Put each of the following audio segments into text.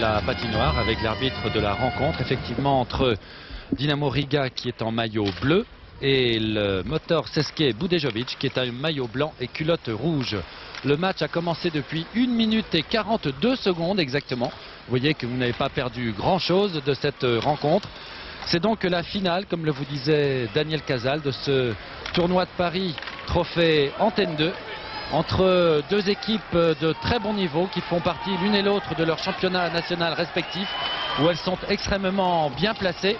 la patinoire avec l'arbitre de la rencontre, effectivement entre Dinamo Riga qui est en maillot bleu et le Motor Ceske Budejovic qui est en maillot blanc et culotte rouge. Le match a commencé depuis 1 minute et 42 secondes exactement. Vous voyez que vous n'avez pas perdu grand chose de cette rencontre. C'est donc la finale, comme le vous disait Daniel Casal, de ce tournoi de Paris Trophée Antenne 2 entre deux équipes de très bon niveau qui font partie l'une et l'autre de leur championnat national respectif où elles sont extrêmement bien placées.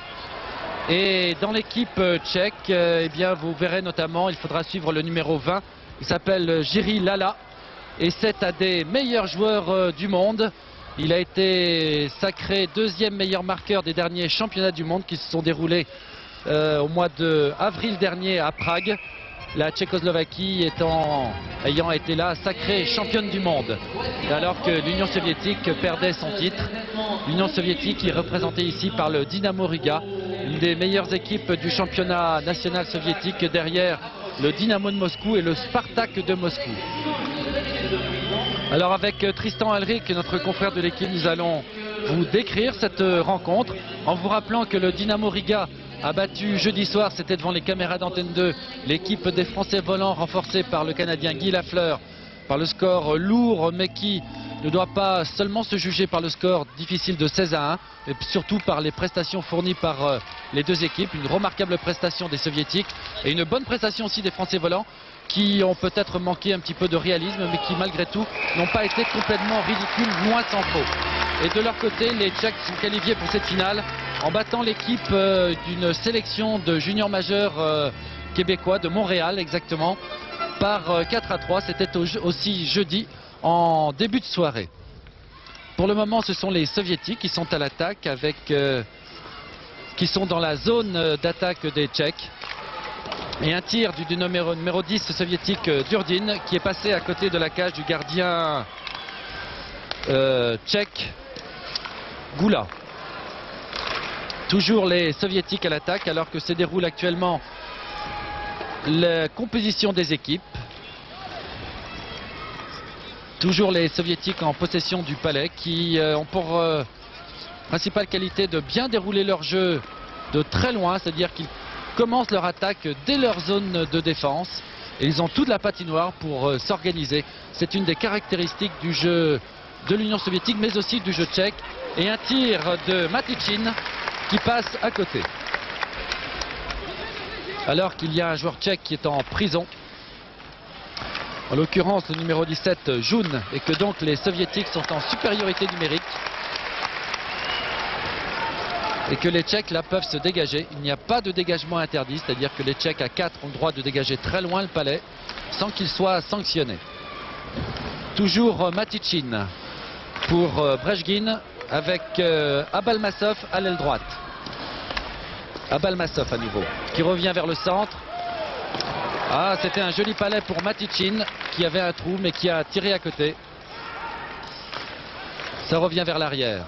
Et dans l'équipe tchèque, eh bien, vous verrez notamment, il faudra suivre le numéro 20, il s'appelle Jiří Lala et c'est un des meilleurs joueurs du monde. Il a été sacré 2e meilleur marqueur des derniers championnats du monde qui se sont déroulés au mois d'avril dernier à Prague. La Tchécoslovaquie ayant été là sacrée championne du monde. Alors que l'Union soviétique perdait son titre. L'Union soviétique est représentée ici par le Dinamo Riga, une des meilleures équipes du championnat national soviétique derrière le Dynamo de Moscou et le Spartak de Moscou. Alors avec Tristan Alric, notre confrère de l'équipe, nous allons vous décrire cette rencontre en vous rappelant que le Dinamo Riga a battu jeudi soir, c'était devant les caméras d'Antenne 2, l'équipe des Français volants renforcée par le Canadien Guy Lafleur par le score lourd mais qui ne doit pas seulement se juger par le score difficile de 16-1 mais surtout par les prestations fournies par les deux équipes. Une remarquable prestation des Soviétiques et une bonne prestation aussi des Français volants qui ont peut-être manqué un petit peu de réalisme mais qui malgré tout n'ont pas été complètement ridicules, loin s'en faut. Et de leur côté, les Tchèques sont qualifiés pour cette finale en battant l'équipe d'une sélection de juniors majeurs québécois de Montréal exactement par 4-3. C'était aussi jeudi en début de soirée. Pour le moment, ce sont les Soviétiques qui sont à l'attaque qui sont dans la zone d'attaque des Tchèques. Et un tir du numéro 10 soviétique Durdin qui est passé à côté de la cage du gardien tchèque Goula. Toujours les Soviétiques à l'attaque alors que se déroule actuellement la composition des équipes. Toujours les Soviétiques en possession du palais qui ont pour principale qualité de bien dérouler leur jeu de très loin, c'est-à-dire qu'ils commencent leur attaque dès leur zone de défense et ils ont toute la patinoire pour s'organiser. C'est une des caractéristiques du jeu de l'Union soviétique mais aussi du jeu tchèque. Et un tir de Matichin qui passe à côté. Alors qu'il y a un joueur tchèque qui est en prison. En l'occurrence le numéro 17 Jun et que donc les Soviétiques sont en supériorité numérique. Et que les Tchèques là peuvent se dégager. Il n'y a pas de dégagement interdit, c'est-à-dire que les Tchèques à 4 ont le droit de dégager très loin le palais sans qu'ils soient sanctionnés. Toujours Matichin pour Brejgin avec Abalmasov à l'aile droite. Abalmasov à nouveau qui revient vers le centre. Ah, c'était un joli palais pour Matichin qui avait un trou mais qui a tiré à côté. Ça revient vers l'arrière.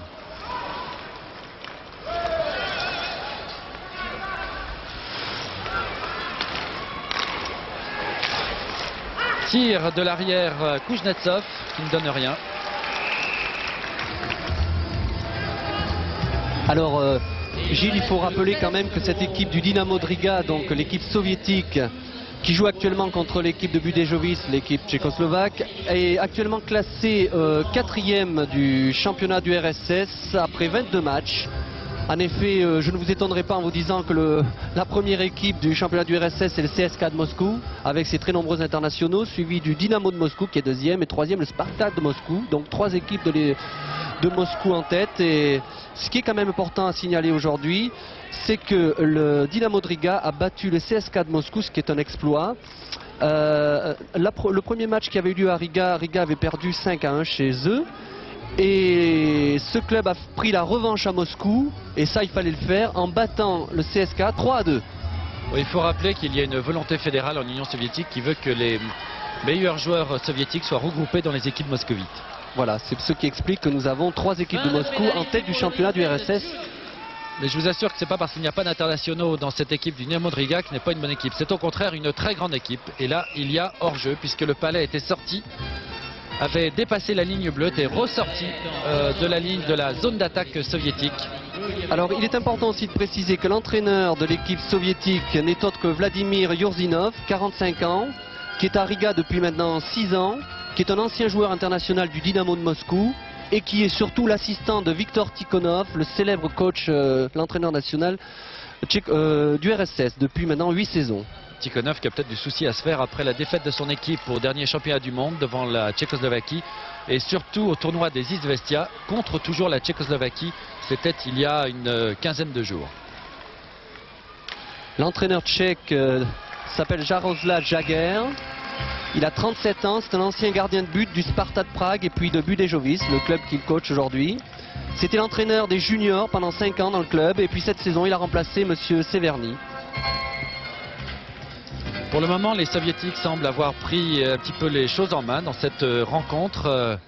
Tir de l'arrière Kuznetsov qui ne donne rien. Alors Gilles, il faut rappeler quand même que cette équipe du Dinamo de Riga, donc l'équipe soviétique qui joue actuellement contre l'équipe de Budejovic, l'équipe tchécoslovaque, est actuellement classée 4e du championnat du RSS après 22 matchs. En effet, je ne vous étonnerai pas en vous disant que la première équipe du championnat du RSS c'est le CSKA de Moscou avec ses très nombreux internationaux, suivi du Dynamo de Moscou qui est 2e et 3e le Spartak de Moscou. Donc 3 équipes de Moscou en tête. Et ce qui est quand même important à signaler aujourd'hui, c'est que le Dinamo de Riga a battu le CSKA de Moscou, ce qui est un exploit. Le premier match qui avait eu lieu à Riga, Riga avait perdu 5-1 chez eux. Et ce club a pris la revanche à Moscou, et ça il fallait le faire en battant le CSKA 3-2. Il faut rappeler qu'il y a une volonté fédérale en Union soviétique qui veut que les meilleurs joueurs soviétiques soient regroupés dans les équipes moscovites. Voilà, c'est ce qui explique que nous avons 3 équipes de Moscou en tête du championnat du RSS. Mais je vous assure que ce n'est pas parce qu'il n'y a pas d'internationaux dans cette équipe du Dinamo de Riga que ce n'est pas une bonne équipe. C'est au contraire une très grande équipe. Et là, il y a hors-jeu puisque le palais était sorti avait dépassé la ligne bleue, était ressorti de la ligne de la zone d'attaque soviétique. Alors il est important aussi de préciser que l'entraîneur de l'équipe soviétique n'est autre que Vladimir Yurzinov, 45 ans, qui est à Riga depuis maintenant 6 ans, qui est un ancien joueur international du Dynamo de Moscou et qui est surtout l'assistant de Viktor Tikhonov, le célèbre coach, l'entraîneur national du RSS depuis maintenant 8 saisons. Tikhonov qui a peut-être du souci à se faire après la défaite de son équipe au dernier championnat du monde devant la Tchécoslovaquie et surtout au tournoi des Izvestia contre toujours la Tchécoslovaquie. C'était il y a une quinzaine de jours. L'entraîneur tchèque s'appelle Jaroslav Jager. Il a 37 ans, c'est un ancien gardien de but du Sparta de Prague et puis de Budejovic, le club qu'il coach aujourd'hui. C'était l'entraîneur des juniors pendant 5 ans dans le club et puis cette saison il a remplacé monsieur Severny. Pour le moment, les Soviétiques semblent avoir pris un petit peu les choses en main dans cette rencontre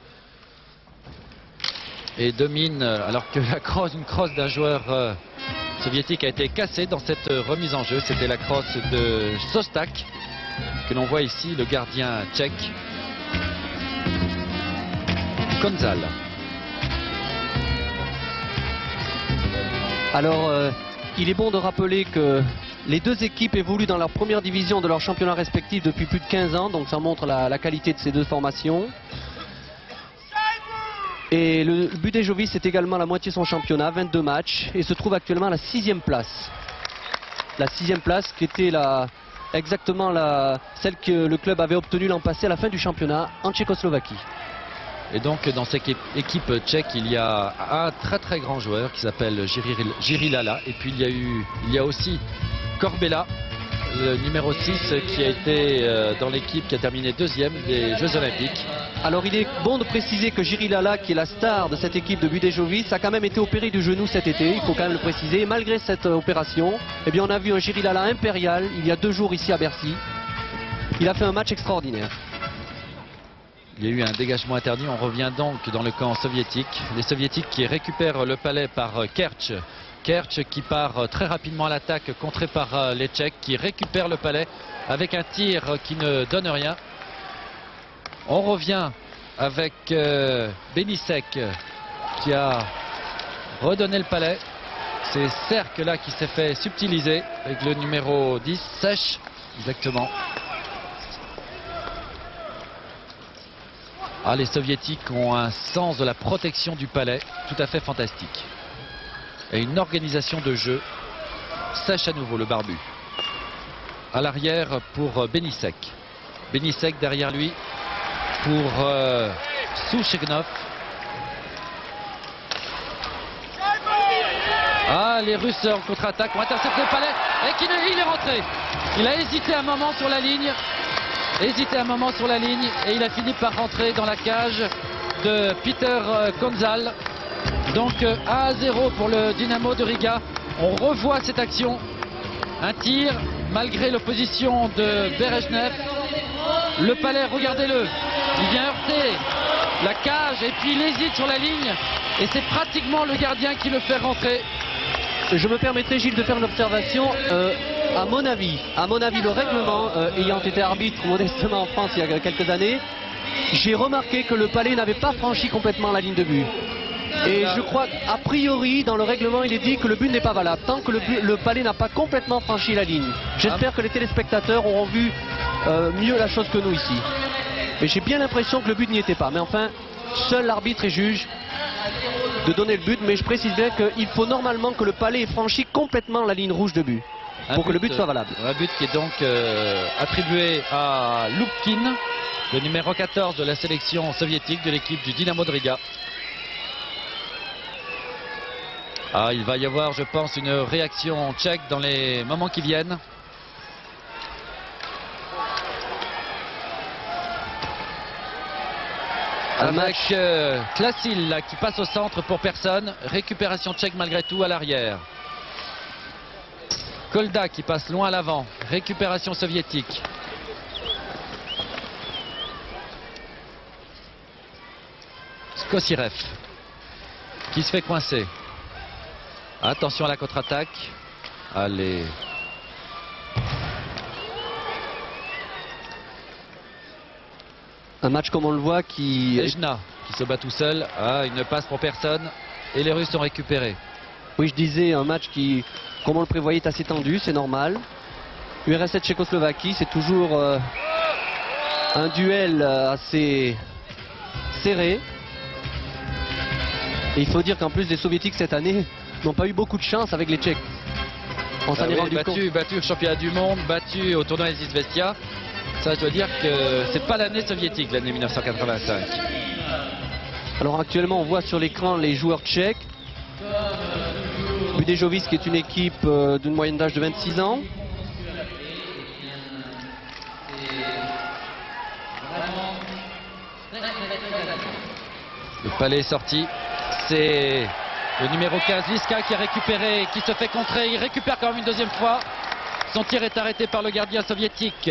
et dominent, alors que une crosse d'un joueur soviétique a été cassée dans cette remise en jeu. C'était la crosse de Sostak que l'on voit ici, le gardien tchèque Konzal. Alors, il est bon de rappeler que les deux équipes évoluent dans leur première division de leur championnat respectif depuis plus de 15 ans, donc ça montre la qualité de ces deux formations. Et le Budejovic est également la moitié de son championnat, 22 matchs, et se trouve actuellement à la 6e place. La 6e place qui était exactement celle que le club avait obtenue l'an passé à la fin du championnat en Tchécoslovaquie. Et donc dans cette équipe tchèque, il y a un très grand joueur qui s'appelle Jiří Lala. Et puis il y a aussi Korbela, le numéro 6 qui a été dans l'équipe qui a terminé 2e des Jeux Olympiques. Alors il est bon de préciser que Jiří Lala, qui est la star de cette équipe de Budejovic, a quand même été opéré du genou cet été, il faut quand même le préciser. Et malgré cette opération, eh bien on a vu un Jiří Lala impérial il y a 2 jours ici à Bercy. Il a fait un match extraordinaire. Il y a eu un dégagement interdit, on revient donc dans le camp soviétique. Les soviétiques qui récupèrent le palais par Kerch. Kerch qui part très rapidement à l'attaque, contré par les Tchèques qui récupèrent le palais avec un tir qui ne donne rien. On revient avec Benisek qui a redonné le palais. C'est Serk là qui s'est fait subtiliser avec le numéro 10, Sèche, exactement. Ah, les Soviétiques ont un sens de la protection du palais tout à fait fantastique. Et une organisation de jeu. Sèche à nouveau le barbu. À l'arrière pour Benisek. Benisek derrière lui pour Souchegnov. Ah, les Russes en contre-attaque ont intercepté le palais et il est rentré. Il a hésité un moment sur la ligne. Et il a fini par rentrer dans la cage de Peter Konzal. Donc 1-0 pour le Dynamo de Riga. On revoit cette action. Un tir malgré l'opposition de Berezhnev. Le palais, regardez-le. Il vient heurter la cage et puis il hésite sur la ligne. Et c'est pratiquement le gardien qui le fait rentrer. Je me permettrai, Gilles, de faire une observation. À mon avis, le règlement, ayant été arbitre modestement en France il y a quelques années, j'ai remarqué que le palais n'avait pas franchi complètement la ligne de but. Et je crois qu'a priori, dans le règlement, il est dit que le but n'est pas valable tant que le palais n'a pas complètement franchi la ligne. J'espère que les téléspectateurs auront vu mieux la chose que nous ici. Et j'ai bien l'impression que le but n'y était pas. Mais enfin, seul l'arbitre est juge de donner le but. Mais je précise bien qu'il faut normalement que le palais ait franchi complètement la ligne rouge de but. Pour que le but soit valable. Un but qui est donc attribué à Lubkin, le numéro 14 de la sélection soviétique de l'équipe du Dynamo de Riga. Ah, il va y avoir, je pense, une réaction tchèque dans les moments qui viennent. Avec Klasil là, qui passe au centre pour personne. Récupération tchèque malgré tout à l'arrière. Kolda qui passe loin à l'avant. Récupération soviétique. Skosirev qui se fait coincer. Attention à la contre-attaque. Allez. Un match comme on le voit qui... Ejna qui se bat tout seul. Ah, il ne passe pour personne. Et les Russes sont récupérés. Oui, je disais, un match qui, comme on le prévoyait, est assez tendu, c'est normal. URSS Tchécoslovaquie, c'est toujours un duel assez serré. Et il faut dire qu'en plus les Soviétiques cette année n'ont pas eu beaucoup de chance avec les Tchèques. On s'en est rendu compte. Battu au championnat du monde, battu au tournoi des Izvestia. Ça, je dois dire que c'est pas l'année soviétique, l'année 1985. Alors actuellement, on voit sur l'écran les joueurs tchèques. Budějovice qui est une équipe d'une moyenne d'âge de 26 ans. Le palais est sorti. C'est le numéro 15, Liska, qui est récupéré, qui se fait contrer. Il récupère quand même une deuxième fois. Son tir est arrêté par le gardien soviétique.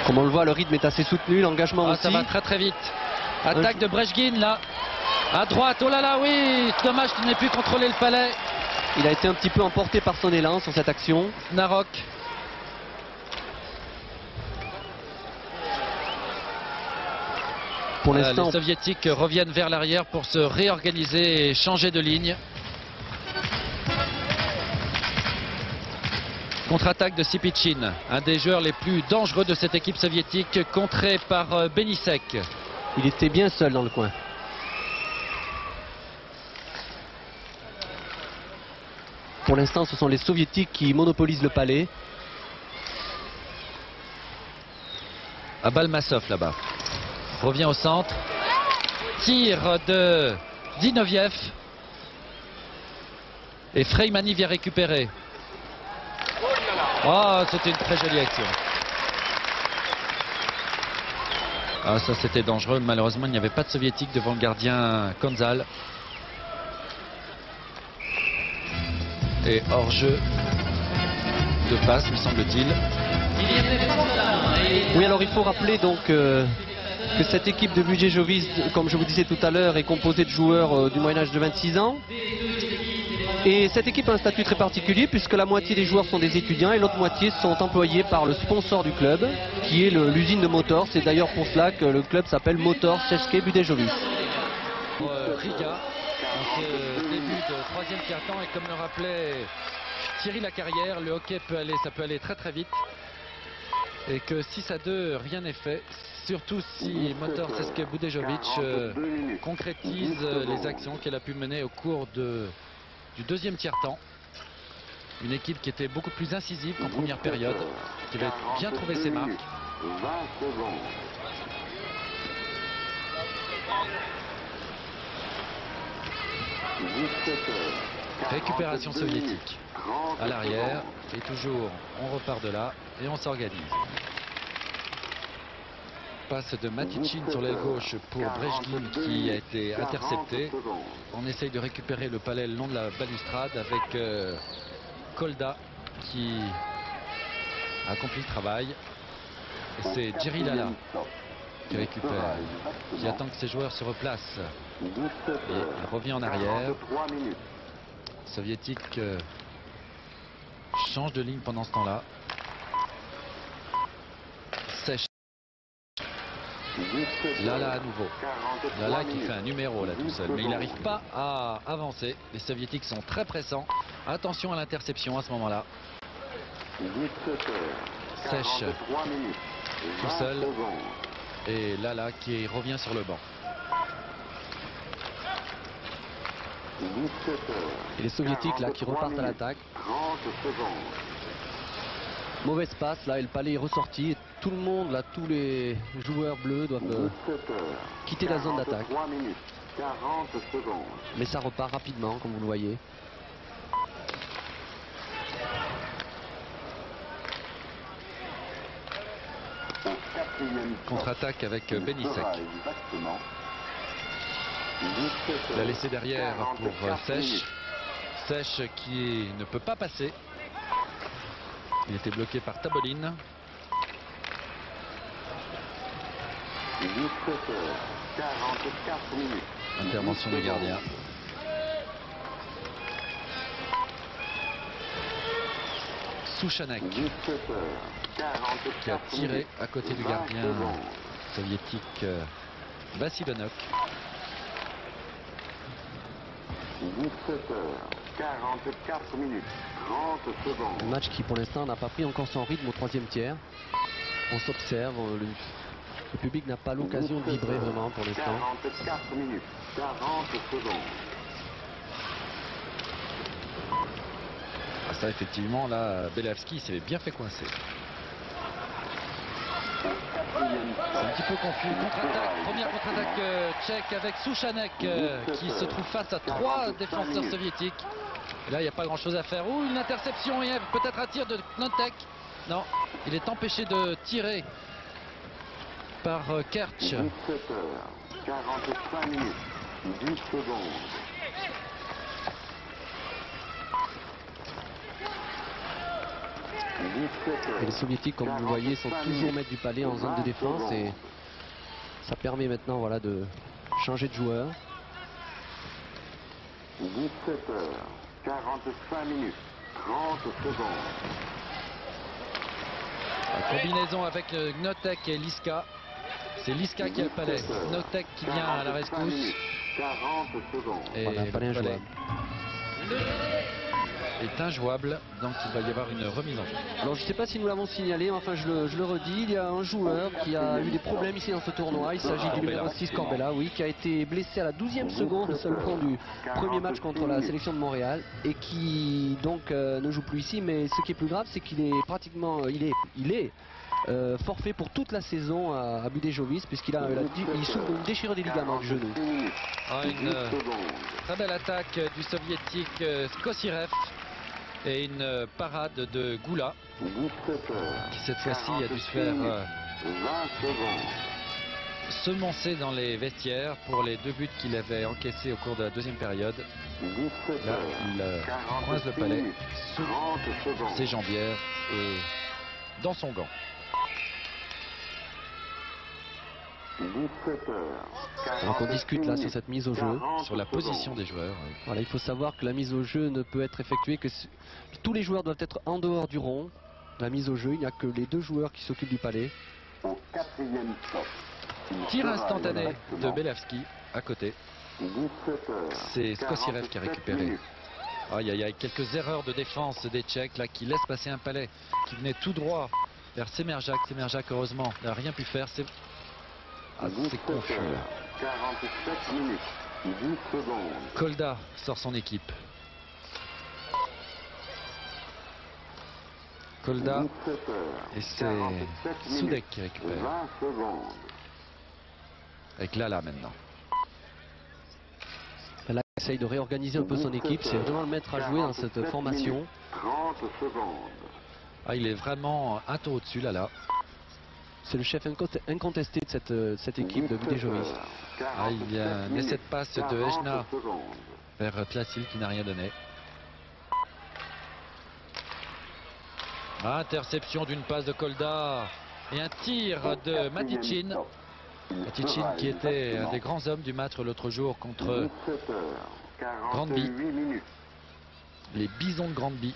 Comme on le voit, le rythme est assez soutenu, l'engagement aussi. Ça va très très vite. Attaque de Brejgin là. À droite, oh là là, oui. Dommage qu'il n'ait pu contrôler le palais. Il a été un petit peu emporté par son élan sur cette action. Narok. Pour l'instant, les Soviétiques reviennent vers l'arrière pour se réorganiser et changer de ligne. Contre-attaque de Sipichin, un des joueurs les plus dangereux de cette équipe soviétique, contré par Benisek. Il était bien seul dans le coin. Pour l'instant, ce sont les Soviétiques qui monopolisent le palais. Balmassov là-bas. Revient au centre. Tir de Zinoviev. Et Freymani vient récupérer. Oh, c'était une très jolie action. Ah, ça c'était dangereux. Malheureusement, il n'y avait pas de soviétique devant le gardien Konzal. Et hors-jeu de passe, me semble-t-il. Oui, alors il faut rappeler donc que cette équipe de Budějovice, comme je vous disais tout à l'heure, est composée de joueurs du moyen âge de 26 ans. Et cette équipe a un statut très particulier puisque la moitié des joueurs sont des étudiants et l'autre moitié sont employés par le sponsor du club, qui est l'usine de Motor. C'est d'ailleurs pour cela que le club s'appelle Motor CSKA Budějovice. Riga, en ce début de troisième quart-temps, et comme le rappelait Thierry Lacarrière, le hockey ça peut aller très très vite. Et que 6-2, rien n'est fait. Surtout si Motor CSKA Budějovice concrétise les actions qu'elle a pu mener au cours du deuxième tiers-temps. Une équipe qui était beaucoup plus incisive qu'en première période, qui avait bien trouvé ses marques. Récupération soviétique à l'arrière, et toujours on repart de là et on s'organise. Passe de Matichin sur l'aile gauche pour Brejgin qui a été intercepté. On essaye de récupérer le palais le long de la balustrade avec Kolda qui a accompli le travail. Et c'est Jerry Lala qui récupère, qui attend que ses joueurs se replacent. Et il revient en arrière. Soviétique change de ligne pendant ce temps-là. Sèche. Lala à nouveau. Lala qui fait un numéro là tout seul. Mais il n'arrive pas à avancer. Les Soviétiques sont très pressants. Attention à l'interception à ce moment-là. Sèche tout seul. Et Lala qui revient sur le banc. Et les Soviétiques là qui repartent à l'attaque. Mauvaise passe là et le palais est ressorti. Et tout le monde là, tous les joueurs bleus doivent quitter la zone d'attaque. Mais ça repart rapidement comme vous le voyez. Contre-attaque avec Benisek. Il a laissé derrière pour Sèche. Sèche qui ne peut pas passer. Il était bloqué par Taboline. 44 minutes. Intervention du gardien. Souchanek 17h44 qui a tiré à côté du gardien soviétique Vassilenok. 17h44 minutes. 30 secondes. Un match qui pour l'instant n'a pas pris encore son rythme au troisième tiers. On s'observe, le public n'a pas l'occasion de vibrer vraiment pour l'instant. 44 minutes. 40 secondes. Ah, ça effectivement là, Belavski s'est bien fait coincer. C'est un petit peu confus. Contre-attaque, première contre-attaque tchèque avec Souchanek qui se trouve face à 3 défenseurs soviétiques. Et là, il n'y a pas grand-chose à faire. Ou une interception et peut-être un tir de Knotek. Non, il est empêché de tirer par Kerch. 17h45 minutes. 10 secondes. Et les soviétiques, comme vous le voyez, sont toujours maîtres du palais en zone de défense et ça permet maintenant voilà, de changer de joueur. 17h45 minutes. 30 secondes. La combinaison avec Knotek et Liska. C'est Liska qui a le palais. Knotek qui vient à la rescousse. 40 secondes. Et Voilà, le palais palais injouable. est injouable. Donc il va y avoir une remise en jeu. Alors je ne sais pas si nous l'avons signalé, mais enfin je le redis, il y a un joueur qui a eu des problèmes ici dans ce tournoi. Il s'agit du numéro 6 Corbella, oui, qui a été blessé à la 12e seconde seulement du premier match contre la sélection de Montréal et qui donc ne joue plus ici. Mais ce qui est plus grave, c'est qu'il est pratiquement, forfait pour toute la saison à Budejovic puisqu'il il souffre d'une déchirure des ligaments du genou. Ah, une très belle attaque du soviétique Skosirev et une parade de Goula qui cette fois-ci a dû se faire 20 secondes. semoncer dans les vestiaires pour les 2 buts qu'il avait encaissés au cours de la deuxième période. Là, il coince le palais sous 30 secondes. ses jambières et dans son gant. 17h. Alors qu'on discute là sur cette mise au jeu. Sur la position des joueurs. Voilà, il faut savoir que la mise au jeu ne peut être effectuée que tous les joueurs doivent être en dehors du rond. La mise au jeu, il n'y a que les 2 joueurs qui s'occupent du palais. Au 4e stop. Tir instantané de Belavski à côté. 17h. C'est Skosirev qui a récupéré. Aïe aïe aïe, quelques erreurs de défense des Tchèques là qui laissent passer un palais qui venait tout droit vers Semeržak. Semeržak heureusement n'a rien pu faire. C'est confus là. 47 minutes. 10 secondes. Kolda sort son équipe. Kolda 17h. et c'est Soudek qui récupère. 20 secondes. Avec Lala maintenant. Là, il essaye de réorganiser un peu son équipe. C'est vraiment le maître à jouer dans cette formation. 30 secondes. Ah, il est vraiment un tour au-dessus Lala. C'est le chef incontesté de cette équipe de Budejovic. Ah, il y a un essai de passe de Ejna vers Tlasil qui n'a rien donné. Interception d'une passe de Kolda et un tir de Matichin. Matichin qui était un des grands hommes du match l'autre jour contre 17h. Grandby. 48 minutes. Les Bisons de Grandby.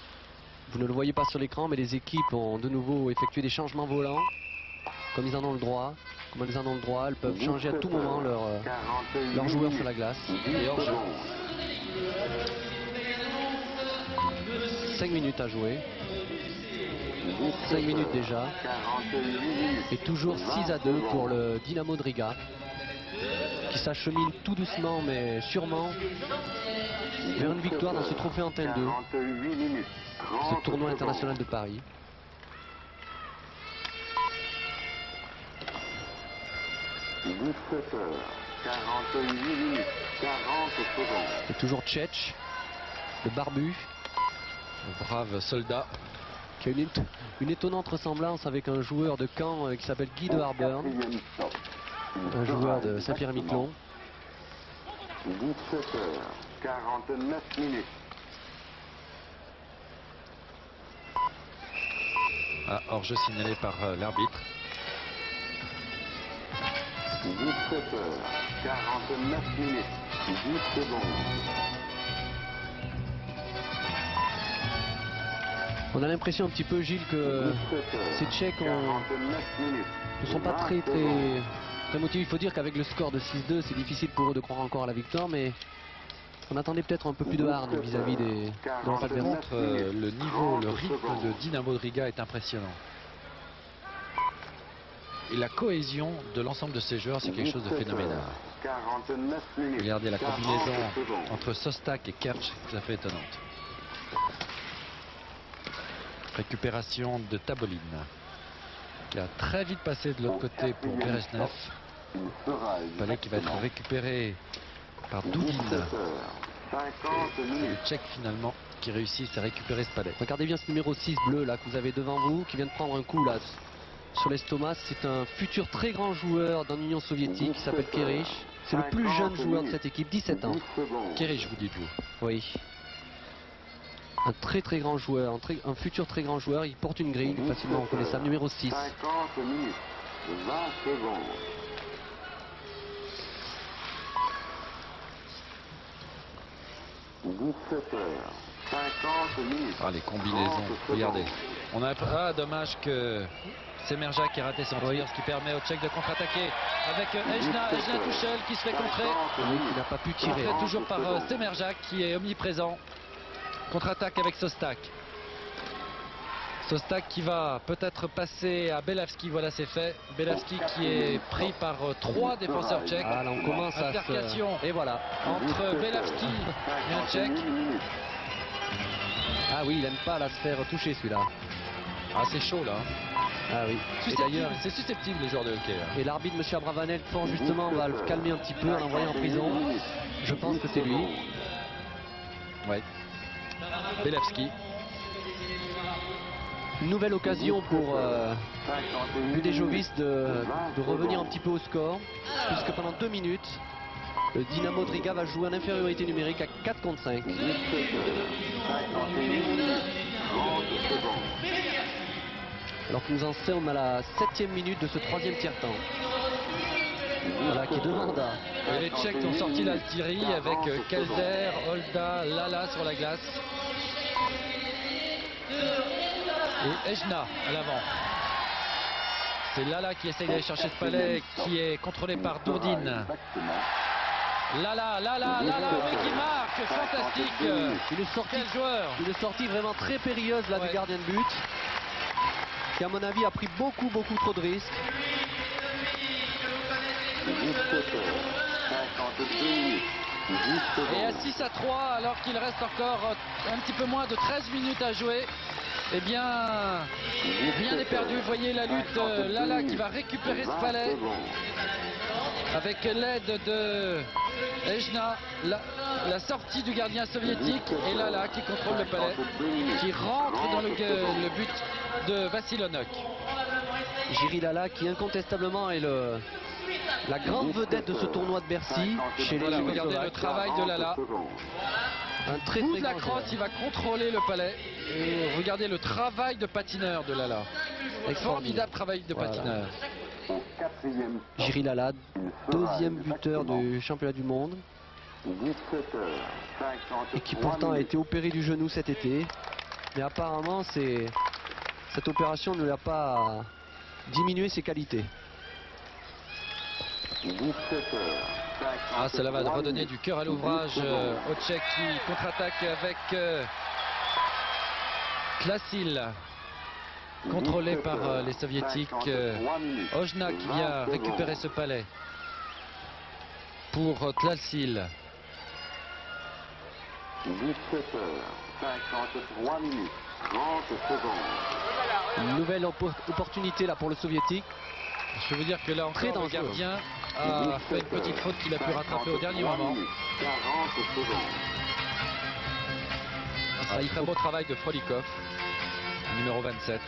Vous ne le voyez pas sur l'écran, mais les équipes ont de nouveau effectué des changements volants. Comme ils en ont le droit. Comme elles en ont le droit, elles peuvent changer à tout moment leur joueur sur la glace. Et hors jeu. 5 minutes à jouer. 5 minutes déjà. 48 minutes. Et toujours 6-2 pour le Dynamo de Riga. Qui s'achemine tout doucement mais sûrement vers une victoire dans ce trophée Antenne 2. 48 minutes. Ce tournoi international de Paris. h 48 minutes, 40 secondes. Et toujours Tchetch, le barbu, Le brave soldat. qui a une étonnante ressemblance avec un joueur de Caen qui s'appelle Guy de Harburn, Quatrième stop. un joueur de Saint-Pierre-et-Miquelon. 17h, 49 minutes. Hors-jeu signalé par l'arbitre. 17h, 49 minutes, 10 secondes. On a l'impression un petit peu, Gilles, que 17 heures, ces Tchèques 49 minutes, ne sont pas 20 très secondes. motivés. Il faut dire qu'avec le score de 6-2, c'est difficile pour eux de croire encore à la victoire, mais on attendait peut-être un peu plus de hargne vis-à-vis de leurs adversaires. Montre le niveau, le rythme de Dynamo de Riga est impressionnant. Et la cohésion de l'ensemble de ces joueurs, c'est quelque chose de 17 phénoménal. heures, 49 minutes, Regardez la 40 combinaison secondes. entre Sostak et Kerch, tout à fait étonnante. Récupération de Taboline, qui a très vite passé de l'autre côté pour Berezhnev. Il sera Palais qui va être exactement récupéré par 17 Doudine. heures, 50 C'est le minutes. Tchèque finalement qui réussit à récupérer ce palais. Regardez bien ce numéro 6 bleu là que vous avez devant vous, qui vient de prendre un coup là sur l'estomac. C'est un futur très grand joueur dans l'Union soviétique qui s'appelle Kerich. C'est le plus jeune joueur de cette équipe, 17 ans. 10 secondes. Kerich, vous dites-vous. Oui. Un très grand joueur, un futur très grand joueur. Il porte une grille, facilement reconnaissable. Numéro 6. 50 minutes, 20 secondes. « 17 heures, 50 minutes. Ah, les combinaisons, 30 regardez. secondes. On a... Ah, dommage que Semerja qui a raté son tir, ce qui permet aux Tchèques de contre-attaquer avec Ejna Tuchel qui se fait contrer. 50 Oui, minutes. il n'a pas pu tirer. Fait toujours par Semerja qui est omniprésent. Contre-attaque avec Sostak. Sostak qui va peut-être passer à Belavski, voilà c'est fait. Belavski qui est pris par 3 défenseurs tchèques. Ah, là on commence à Altercation. se... Et voilà. Entre Belavski et un Tchèque. 51 minutes. Ah oui, il aime pas la se faire toucher celui-là. Ah, c'est chaud là. Ah oui. Et Susceptible, d'ailleurs, c'est susceptible les joueurs de hockey. Là. et l'arbitre, M. Abravanel, fort justement, va le calmer un petit peu en l'envoyant en prison. Je pense que c'est lui. Ouais. Belavski. Une nouvelle occasion pour 51 minutes. Budejovic de revenir un petit peu au score, puisque pendant 2 minutes, le Dynamo de Riga va jouer en infériorité numérique à 4 contre 5. 17 heures, 51 minutes. 30 secondes. Alors que nous en sommes à la 7e minute de ce 3e tiers-temps. Voilà, qui demande à... Et les Tchèques ont sorti l'Altiri avec Kelzer, Holda, Lala sur la glace. Et Ejna à l'avant. C'est Lala qui essaye d'aller chercher ce palais qui est contrôlé par Dourdine. Exactement. Lala, mais qui marque, fantastique. Une sortie, Quel joueur. une sortie vraiment très périlleuse là Ouais. du gardien de but, qui à mon avis a pris beaucoup trop de risques. 17 heures, 52 minutes. 10 Et à secondes. 6-3 alors qu'il reste encore un petit peu moins de 13 minutes à jouer. Eh bien, rien n'est perdu. Vous voyez la lutte. Lala qui va récupérer ce palais avec l'aide de Ejna. La sortie du gardien soviétique et Lala qui contrôle le palais, qui rentre dans le but de Vassilonok. Jiri Lala qui incontestablement est la grande vedette de ce tournoi de Bercy chez les Voilà, regardez le Tchécoslovaques. travail de Lala. Un très Bout de la grand crosse, joueur. il va contrôler le palais. Et regardez le travail de patineur de Lala. Formidable travail de Voilà. patineur. Au 4e temps, Jiri Lala, il sera 2e buteur exactement du championnat du monde, 17 heures, 53 et qui pourtant a minutes. été opéré du genou cet été. Mais apparemment, cette opération ne lui a pas diminué ses qualités. 17 heures, Ah, cela va 53 redonner minutes. du cœur à l'ouvrage 10 secondes. au Tchèque qui contre-attaque avec Klasil, contrôlé 17 par heures, les Soviétiques. 53 minutes. Ojna qui 20 vient récupérer secondes. ce palais pour Tlalsil. 17 heures, 53 minutes. 30 secondes. Une nouvelle opportunité là pour le soviétique. Je peux vous dire que là Très encore le dangereux. gardien a fait une petite faute qu'il a pu rattraper au dernier 53 moment. minutes. 40 secondes. Un très beau travail de Frolikov, numéro 27.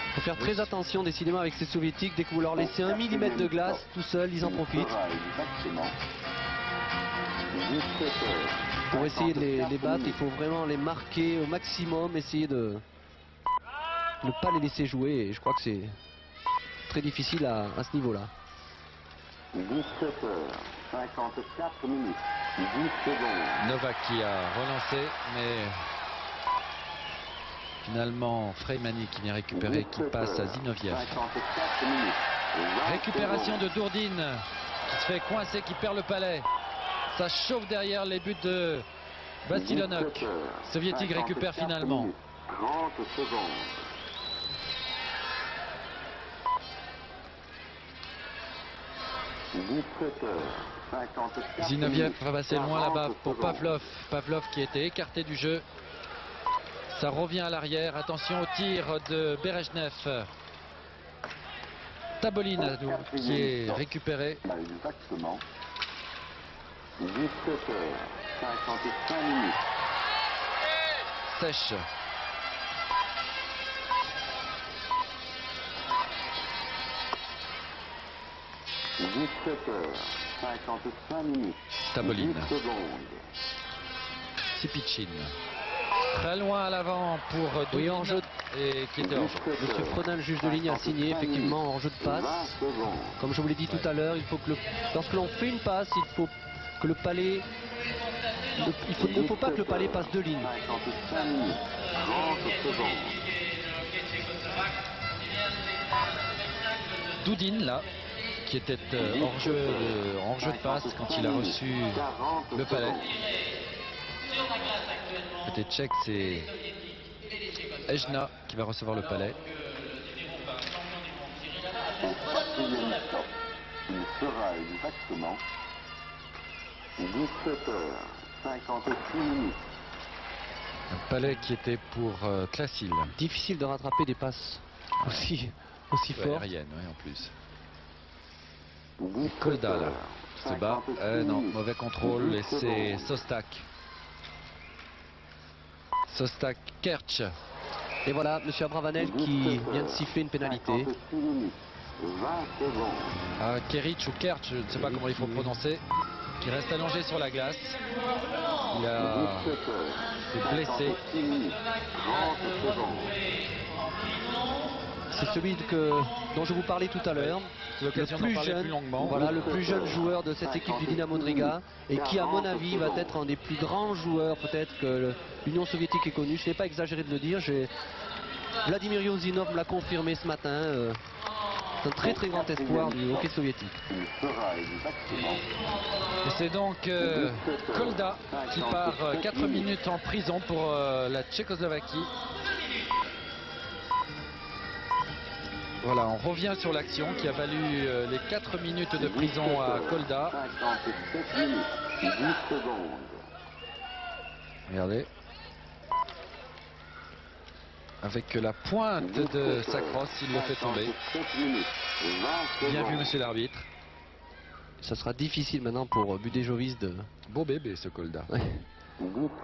Il faut faire très attention décidément avec ces soviétiques. Dès que vous leur laissez 1 millimètre de glace tout seul, ils en profitent Il sera exactement 17 heures, pour essayer de les 54 battre. Il minutes. faut vraiment les marquer au maximum, essayer de ne pas les laisser jouer. Et je crois que c'est très difficile à ce niveau-là. 17h54 minutes, 10 secondes. Novak qui a relancé, mais finalement Freymani qui vient récupérer, qui passe à Zinoviev. 54 minutes, 20 Récupération secondes. de Dourdine qui se fait coincer, qui perd le palais. Ça chauffe derrière les buts de Vasilonok. 17h, Soviétique récupère 54 finalement. minutes, 30 secondes. Zinoviev va passer loin là-bas pour Pavlov. Pavlov qui était écarté du jeu. Ça revient à l'arrière. Attention au tir de Berejnev. Taboline qui est récupéré. Exactement. 17h55 minutes. Sèche. – 17h55 minutes. Taboline. 10 secondes. Sipichin. Très loin à l'avant pour Oui, Doudine, en jeu. et qui était hors jeu. Monsieur Frodin, le juge de ligne, a signé effectivement en jeu de 20 passe. secondes. Comme je vous l'ai dit tout à l'heure, il faut que lorsque l'on fait une passe, il faut que le palais, il ne faut pas que le palais passe deux lignes. 55 minutes. 30 secondes. Doudine là, qui était hors jeu de passe quand il a reçu le palais. Côté tchèque, c'est Ejna qui va recevoir le palais. Il sera exactement 17h56 minutes. Un palais qui était pour Klassil. Difficile de rattraper des passes aussi fortes. Aérienne, oui, en plus. Kolda là, se bat. Non, mauvais contrôle et c'est Sostak. Sostak Kerch. Et voilà, monsieur Abravanel qui vient de siffler une pénalité. 56 minutes. 20 secondes. Kerich ou Kerch, je ne sais pas comment il faut prononcer, qui reste allongé sur la glace. Il a été blessé. 56 minutes. 30 secondes. C'est celui dont je vous parlais tout à l'heure. C'est l'occasion d'en parler plus longuement. Voilà, le plus jeune joueur de cette équipe du Dynamo de Riga et qui, à mon avis, va être un des plus grands joueurs peut-être que l'Union soviétique ait connu. Ce n'est pas exagéré de le dire. Vladimir Yozinov me l'a confirmé ce matin. C'est un très très grand espoir du hockey soviétique. Il sera exactement Et c'est donc Kolda qui part 4 minutes en prison pour la Tchécoslovaquie. Voilà, on revient sur l'action qui a valu les 4 minutes de prison à Kolda. 57 minutes. 10 secondes. Regardez. Avec la pointe de sa crosse, il le fait tomber. 57 minutes. 20 Bien vu, secondes. monsieur l'arbitre. Ça sera difficile maintenant pour Budejovic de... Beau bébé, ce Kolda. Ouais.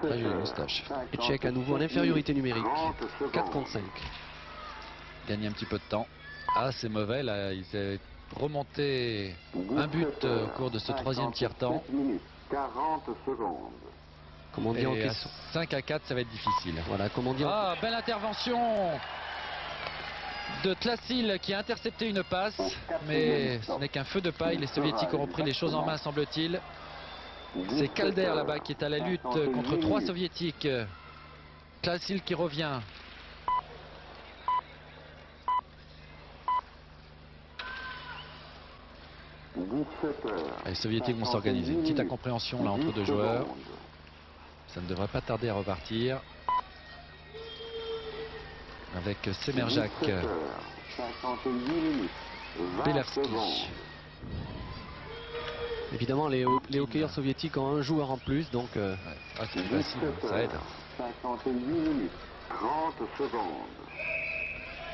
Très jolie moustache. Et Tchèque à nouveau en infériorité numérique. 30 4 contre 5. Gagne un petit peu de temps. Ah, c'est mauvais, là. Il s'est remonté un but au cours de ce troisième tiers-temps. 57 minutes. 40 secondes. Comme on dit en Et à question. 5-4, ça va être difficile. Voilà, comme on dit en... Ah, belle intervention de Tlassil qui a intercepté une passe, mais ce n'est qu'un feu de paille. Les Soviétiques ont repris les choses en main, semble-t-il. C'est Calder là-bas qui est à la lutte contre 3 Soviétiques. Tlassil qui revient. Les Soviétiques vont s'organiser. Une petite incompréhension là entre deux joueurs. Ça ne devrait pas tarder à repartir. Avec Semerjak, 58 minutes. 20 Belerski. secondes. Évidemment, les hockeyeurs soviétiques ont un joueur en plus, donc... Ouais. Ah, c'est facile, ça aide. 58 minutes. 30 secondes.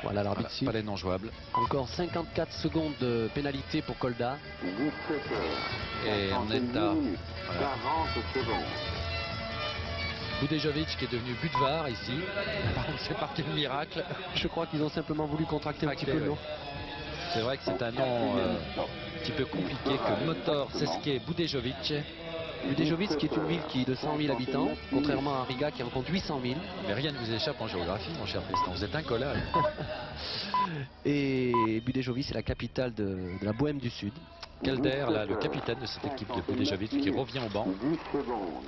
Voilà l'arbitre Voilà, suit. pas les non jouables. Encore 54 secondes de pénalité pour Kolda. 17h. Et on est à- voilà. 40 secondes. Budejovic qui est devenu Budvar ici. On ne sait pas quel miracle. Je crois qu'ils ont simplement voulu contracter un petit peu le nom. C'est vrai que c'est un nom un petit peu compliqué que Motor Seske Budejovic. Budejovic qui est une ville de 100 000 habitants, contrairement à Riga qui en compte 800 000. Mais rien ne vous échappe en géographie, mon cher Tristan. Vous êtes incollable. Et Budejovic c'est la capitale de la Bohème du Sud. Calder, là, le capitaine de cette équipe de Budejovic qui revient au banc. 10 secondes.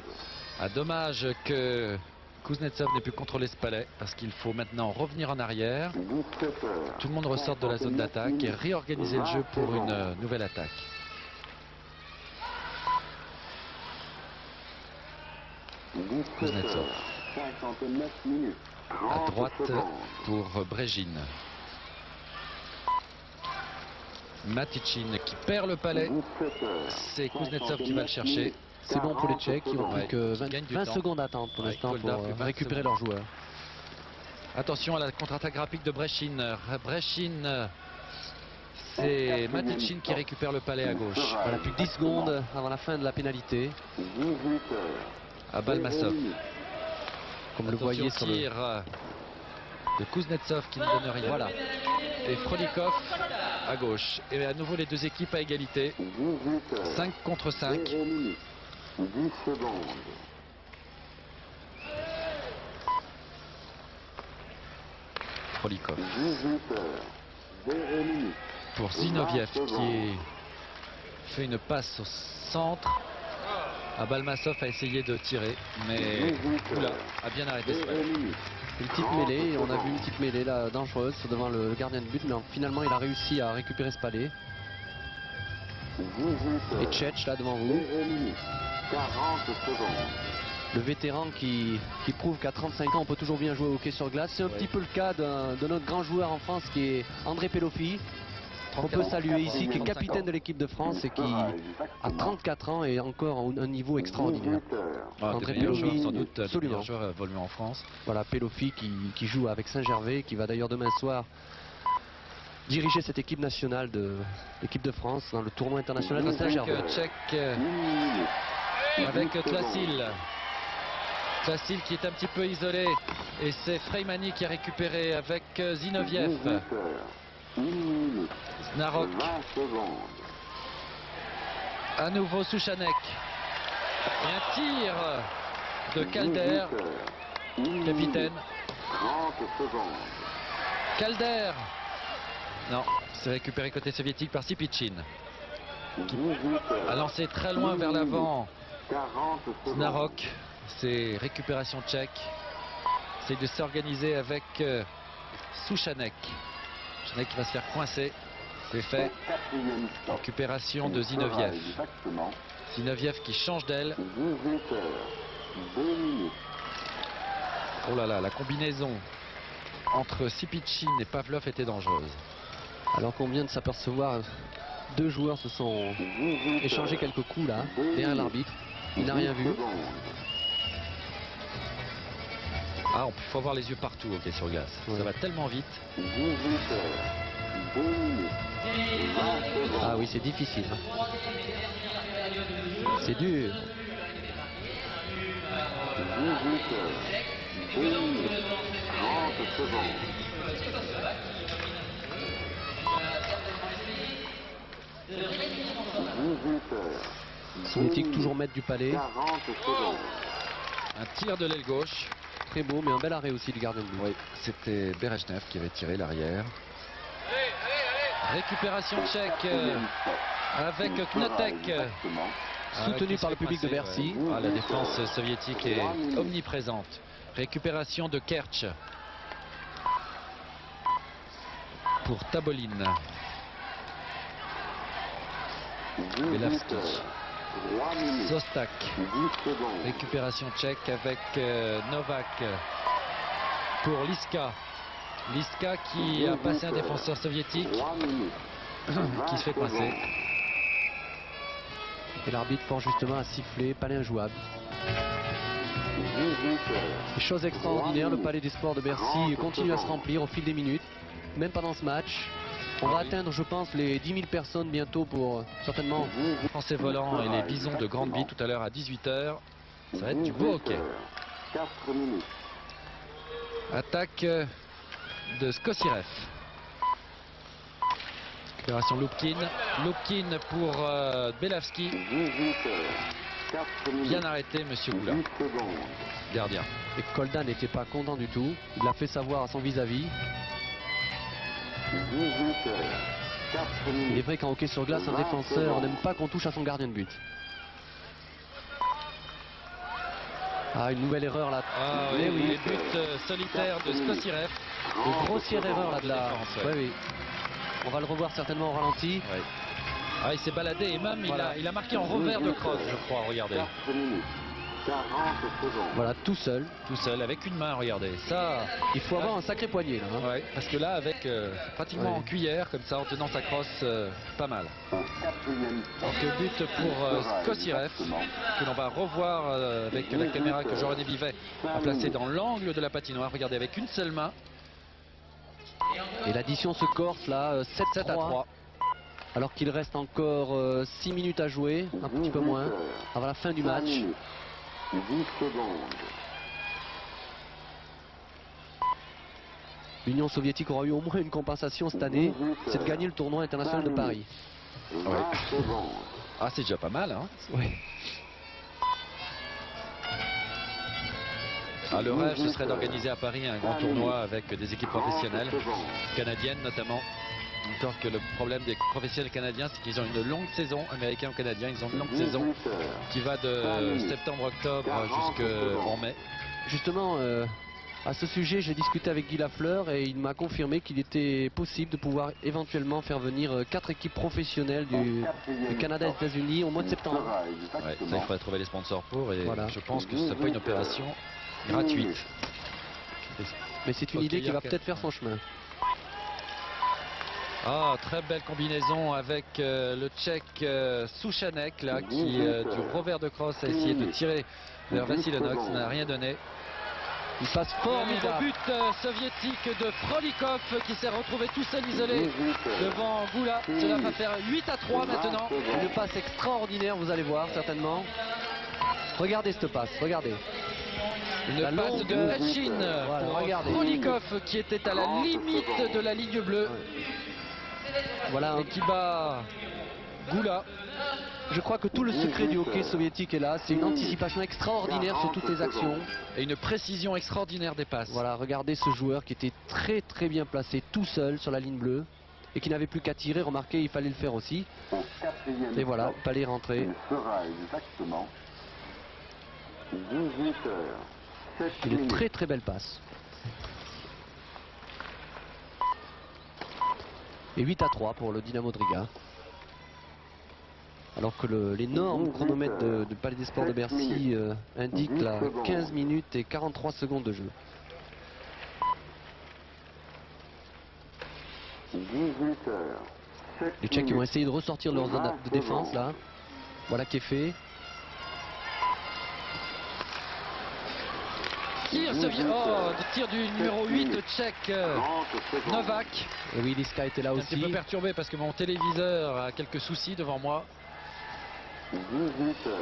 Ah, dommage que Kuznetsov n'ait pu contrôler ce palais parce qu'il faut maintenant revenir en arrière. 17 heures. Tout le monde ressort de la zone d'attaque et réorganiser le jeu pour une nouvelle attaque. Kuznetsov. 59 minutes. À 30 droite secondes. pour Brejin. Matichin qui perd le palais. 17 heures. C'est Kuznetsov qui va le chercher. C'est bon pour les Tchèques qui n'ont plus Ouais, que qui 20, gagnent du 20 temps. secondes à attendre pour Ouais, l'instant Kolda pour plus 20 récupérer secondes. leurs joueurs. Attention à la contre-attaque rapide de Brechin. Brechin, c'est Matichin qui récupère le palais à gauche. Voilà, plus que 10 secondes avant la fin de la pénalité. 18 heures. À Balmasov. Comme le voyez sur le... tir de Kuznetsov qui ne donne rien. Voilà. Et Frolikov à gauche. Et à nouveau les deux équipes à égalité. 18 heures. 5 contre 5. 0 minutes. 10 secondes. Frolikov. 18 heures. 0 minutes. Pour Zinoviev qui fait une passe au centre. Balmasov a essayé de tirer, mais oula, a bien arrêté ce 0 palais. minutes. Une petite mêlée, on a vu une petite mêlée là, dangereuse devant le gardien de but, mais finalement il a réussi à récupérer ce palais. 18 heures. Et Tchetch là devant vous, 0 minutes. 40 secondes. le vétéran qui prouve qu'à 35 ans on peut toujours bien jouer au hockey sur glace. C'est un petit peu le cas de notre grand joueur en France qui est André Pelofi, qu'on peut saluer ici, qui est capitaine de l'équipe de France et qui a 34 ans et encore à un niveau extraordinaire. 18 heures. Des André meilleurs Pelofi, joueurs, sans doute, des absolument. meilleurs joueurs évoluant en France. Voilà, Pelofi qui joue avec Saint-Gervais, qui va d'ailleurs demain soir diriger cette équipe nationale de l'équipe de France dans le tournoi international de Saint-Gervais. Tchèque 1 minute. avec 10 Tlasil. Tlasil qui est un petit peu isolé. Et c'est Freimani qui a récupéré avec Zinoviev. 18 heures. 1 minute. Snarok 20 secondes. à nouveau Souchanek. Et un tir de 18 Calder, heures. 1 minute. capitaine. 30 secondes. Calder. Non, c'est récupéré côté soviétique par Sipichin. 18 heures. A lancé très loin vers l'avant 40 secondes. Snarok. C'est récupération tchèque. C'est de s'organiser avec Souchanek. Souchanek qui va se faire coincer. C'est fait. 4e stop. Récupération de Zinoviev. Exactement. Zinoviev qui change d'aile. 18 heures. 2 minutes. Oh là là, la combinaison entre Sipichin et Pavlov était dangereuse. Alors qu'on vient de s'apercevoir, deux joueurs se sont 18 échangés heures. quelques coups là, 2 derrière minutes. l'arbitre. Il n'a rien 10 vu. secondes. Ah, il faut avoir les yeux partout au hockey sur glace. Ouais. Ça va tellement vite. 18 heures. 2 minutes. 20 secondes. Ah oui, c'est difficile. hein. C'est dur. 18 heures. 2 minutes. 30 secondes. Soviétique toujours maître du palais. 40 secondes. Un tir de l'aile gauche. Très beau, mais un bel arrêt aussi du gardien de but. Oui, c'était Bereshnev qui avait tiré l'arrière. Récupération tchèque avec Knotek. Exactement. Soutenu par le public de Bercy. Ouais. Ah, la défense soviétique est omniprésente. Récupération de Kerch. Pour Tabolin. Belavski. 3 minutes. Sostak. 10 secondes. Récupération tchèque avec Novak. Pour Liska. Liska qui a passé un défenseur soviétique 3 minutes. qui se fait coincer. Et l'arbitre fort justement à siffler, palais injouable. 18 heures. Des choses extraordinaires, le palais des sports de Bercy continue à se remplir au fil des minutes, même pendant ce match. On va atteindre, je pense, les 10 000 personnes bientôt pour certainement. Français volant et les Bisons de Grande-Vie tout à l'heure à 18 h. Ça va être du beau hockey. 4 minutes. Attaque de Skosirev. Récupération Loupkin. Loupkin pour Belavski. 18 heures. 4 minutes. Bien arrêté, monsieur Goula, 10 secondes. gardien. Et Kolda n'était pas content du tout. Il l'a fait savoir à son vis-à-vis. 18 heures. 4 Il est minutes. vrai qu'en hockey sur glace, un défenseur n'aime pas qu'on touche à son gardien de but. Ah, une nouvelle erreur là. Ah oui, les buts solitaires de Skosirev. Une grossière erreur là de la défense, ouais. Ouais, oui. On va le revoir certainement au ralenti. Ouais. Ah, il s'est baladé et même Voilà. il a marqué en revers de crosse, je crois, regardez. 4 minutes. 40 secondes. Voilà, tout seul. Tout seul, avec une main, regardez. Ça, Il faut avoir un sacré poignet là. hein. ouais, parce que là, avec pratiquement Ouais. en cuillère, comme ça, en tenant sa crosse, pas mal. Au 4e stop. Donc but pour Skosirev, que l'on va revoir avec la caméra que Jean-René Bivet a placée dans l'angle de la patinoire. Regardez, avec une seule main, Et l'addition se corse là, 7 7 à 3. Alors qu'il reste encore 6 minutes à jouer, un petit peu moins, avant la fin du 5 match. minutes. 10 secondes. L'Union soviétique aura eu au moins une compensation cette année, c'est de gagner le tournoi international de Paris. 20 secondes. Ah, c'est déjà pas mal, hein. Ouais. Ah, le rêve, ce serait d'organiser à Paris un grand tournoi avec des équipes 30 professionnelles, secondes. canadiennes notamment. Encore que le problème des professionnels canadiens, c'est qu'ils ont une longue saison, américains ou canadiens, ils ont une longue saison 18 heures. qui va de septembre-octobre jusqu'en mai. Justement, à ce sujet, j'ai discuté avec Guy Lafleur et il m'a confirmé qu'il était possible de pouvoir éventuellement faire venir 4 équipes professionnelles du Canada et des États-Unis au mois de septembre. Ouais, ça, il faudrait trouver les sponsors pour et Voilà. je pense que ce n'est pas une opération gratuite. Mais c'est une Ok, idée qui va Yarka. peut-être faire son chemin. Ah, très belle combinaison avec le Tchèque Souchanek là, qui du revers de crosse a essayé de tirer vers Vassilenok, ça n'a rien donné. Il passe Au formidable. but soviétique de Frolikov qui s'est retrouvé tout seul isolé devant Goula. Cela va faire 8 à 3 maintenant. Une passe extraordinaire, vous allez voir certainement. Regardez cette passe, regardez. Une La passe longue- de Lachine Voilà, pour regardez. Frolikov qui était à la limite de la ligne bleue Voilà, et qui bat Goula. je crois que tout le secret du hockey soviétique est là. C'est une anticipation extraordinaire sur toutes les actions. Et une précision extraordinaire des passes. Voilà, regardez ce joueur qui était très très bien placé tout seul sur la ligne bleue et qui n'avait plus qu'à tirer. Remarquez, il fallait le faire aussi. Au 4e Et voilà, stop. il fallait rentrer. Il sera exactement 18 heures. 7 Une minutes. très très belle passe. Et 8 à 3 pour le Dynamo de Riga. Alors que l'énorme chronomètre de Palais des Sports de Bercy indique là 15 minutes et 43 secondes de jeu. 18 heures. 7 Les Tchèques qui vont minutes. essayer de ressortir de leur zone de défense là. Voilà qui est fait. Tir du numéro 8 tchèque 30 secondes. Novak. Et oui, Liska était là Un petit aussi. peu perturbé parce que mon téléviseur a quelques soucis devant moi. 18 heures.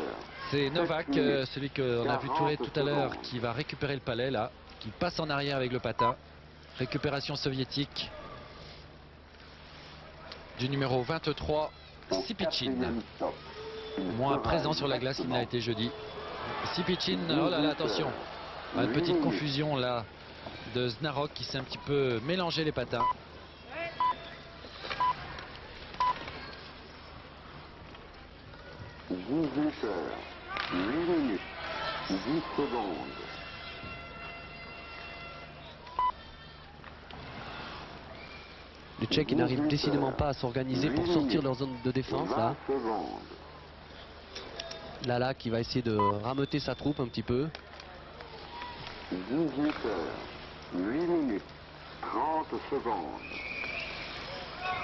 C'est Novak, celui qu'on a vu tourner tout à l'heure, qui va récupérer le palais là, qui passe en arrière avec le patin. Récupération soviétique du numéro 23, Sipichin. 4e stop. Il Moins sera présent sur la glace qu'il n'a été jeudi. Sipichin, oh là là, attention. Une petite confusion là de Znarok qui s'est un petit peu mélangé les patins. exactement. 18 heures. 8 minutes. 10 secondes. Les Tchèques qui n'arrivent décidément pas à s'organiser pour sortir de leur zone de défense là. 20 secondes. Lala qui va essayer de rameuter sa troupe un petit peu. 18 heures. 8 minutes. 30 secondes.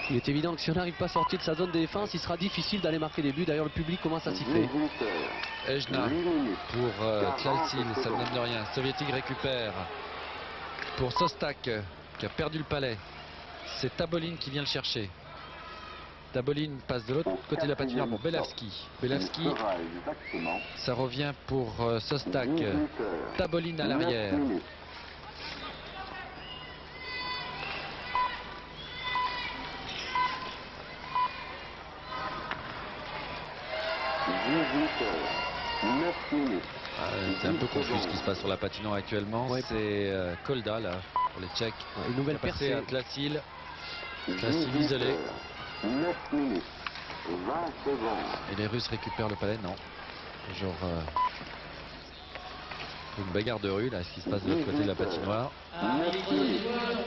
Il est évident que si on n'arrive pas à sortir de sa zone de défense, il sera difficile d'aller marquer des buts. D'ailleurs, le public commence à siffler. 18 heures. Ejna 8 minutes. pour Tchalsil, ça ne donne de rien. Soviétique récupère pour Sostak qui a perdu le palais. C'est Tabolin qui vient le chercher. Tabolin passe de l'autre côté de la patinoire pour Belavski. Belavski, Il sera exactement. ça revient pour Sostak. 18 heures. Tabolin à l'arrière. 9 minutes. 18 heures. 9 minutes. C'est un peu confus ce qui se passe sur la patinoire actuellement. Ouais. C'est Kolda là, pour les Tchèques. Une nouvelle Passé percée. à Tlaçil. Tlaçil isolé. 9 minutes. 20 secondes. Et les Russes récupèrent le palais, non. Toujours une bagarre de rue là, ce qui se passe de l'autre côté de la patinoire. 9 minutes.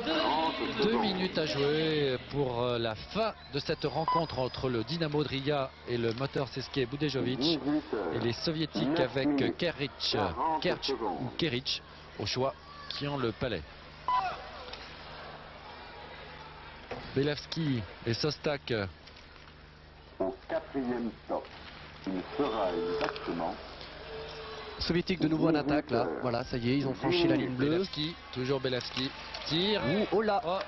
30 2 secondes. minutes à jouer pour la fin de cette rencontre entre le Dynamo de Riga et le Motor CSKA Budejovic. 18 Et les soviétiques 9 avec minutes. Kerich 40 ou secondes. Kerich au choix qui ont le palais. Belevski et Sostak Au 4e stop. Il sera exactement Soviétique de nouveau en attaque là. Voilà, ça y est, ils ont franchi la ligne bleue. Belevski, toujours Belevski, tire. Oh là. Oh.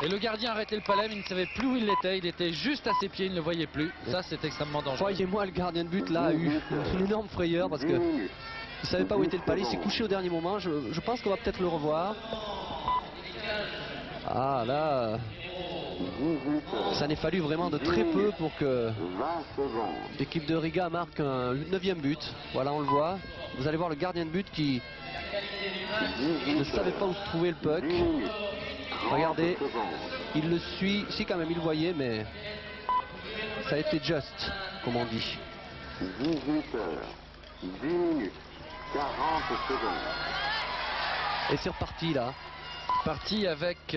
Et le gardien a arrêté le palais, mais il ne savait plus où il était. Il était juste à ses pieds, il ne le voyait plus. Ça, c'est extrêmement dangereux. Croyez-moi, le gardien de but là a eu une énorme frayeur parce 10 que minutes. il savait pas où était le palais. Il s'est couché au dernier moment. Je pense qu'on va peut-être le revoir. Ah là, 18 heures. ça n'est fallu vraiment de très peu pour que 20 secondes. l'équipe de Riga marque un 9e but. Voilà, on le voit. Vous allez voir le gardien de but qui 18 ne savait pas où se trouvait le puck. 10 minutes. 30 Regardez. secondes. Il le suit. Si, quand même, il le voyait, mais ça a été just, comme on dit. 18 heures. 10 minutes. 40 secondes. Et c'est reparti là. Parti avec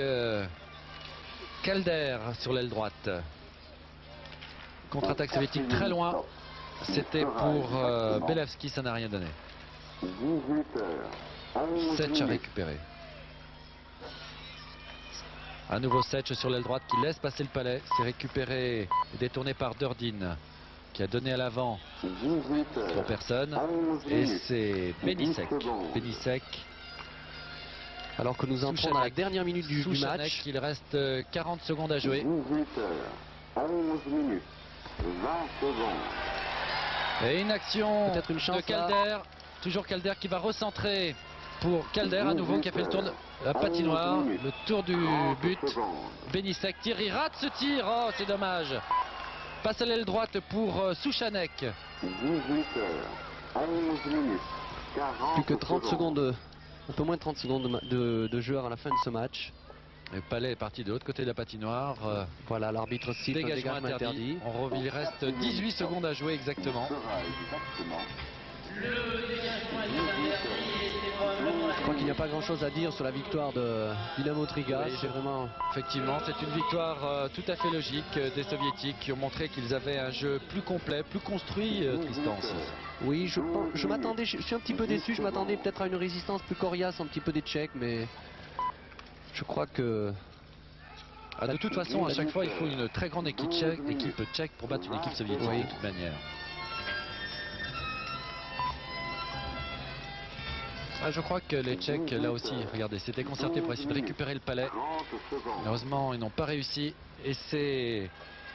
Calder sur l'aile droite. Contre-attaque soviétique très loin. C'était pour Belevski, ça n'a rien donné. 18 heures. 11 Setch a minutes. récupéré. À nouveau Setch sur l'aile droite qui laisse passer le palais. C'est récupéré et détourné par Durdin qui a donné à l'avant 18 heures. pour personne. 11 Et minutes. c'est Benisek. 10 secondes. Benisek. Alors que nous entrons dans la Souchanek. dernière minute du Souchanek, match. il reste 40 secondes à jouer. 18 heures. 11 minutes. 20 secondes. Et une action Peut-être une chance, de Calder. Toujours Calder qui va recentrer pour Calder à nouveau qui a fait le tour de la patinoire. Le tour du 30 but. secondes. Benisek tire, il rate ce tir. Oh, c'est dommage. Passe à l'aile droite pour Souchanek. 18 heures. 11 minutes. 40 Plus que 30 secondes, un peu moins de 30 secondes de jeu à la fin de ce match. Le palais est parti de l'autre côté de la patinoire. Voilà, l'arbitre siffle un Dégagement dégagement interdit. interdit. Il reste 18 secondes à jouer exactement. Sera exactement. Je crois qu'il n'y a pas grand-chose à dire sur la victoire de Dynamo de Riga. Oui, C'est vraiment... Effectivement, c'est une victoire tout à fait logique des Soviétiques qui ont montré qu'ils avaient un jeu plus complet, plus construit, Tristan aussi. Oui, je m'attendais, je suis un petit peu déçu. Je m'attendais peut-être à une résistance plus coriace, un petit peu des Tchèques, mais je crois que... Ah, de toute façon, à chaque fois, il faut une très grande équipe tchèque pour battre une équipe soviétique Oui. de toute manière. Ah, je crois que les Tchèques, là aussi, regardez, s'étaient concertés pour essayer de récupérer le palais. 30 secondes. Malheureusement, ils n'ont pas réussi. Et c'est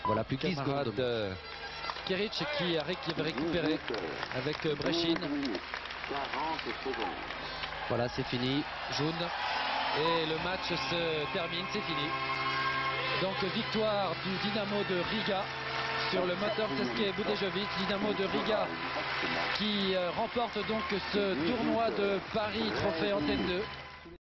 Voilà, plus 10 camarade secondes. Kerich qui avait récupéré 18 heures. avec Brechin. 11 minutes. 40 secondes. Voilà, c'est fini. Jaune. Et le match se termine, c'est fini. Donc victoire du Dynamo de Riga sur le Motor CSKA Budejovic. Dynamo de Riga qui remporte donc ce tournoi de Paris Trophée Antenne 2.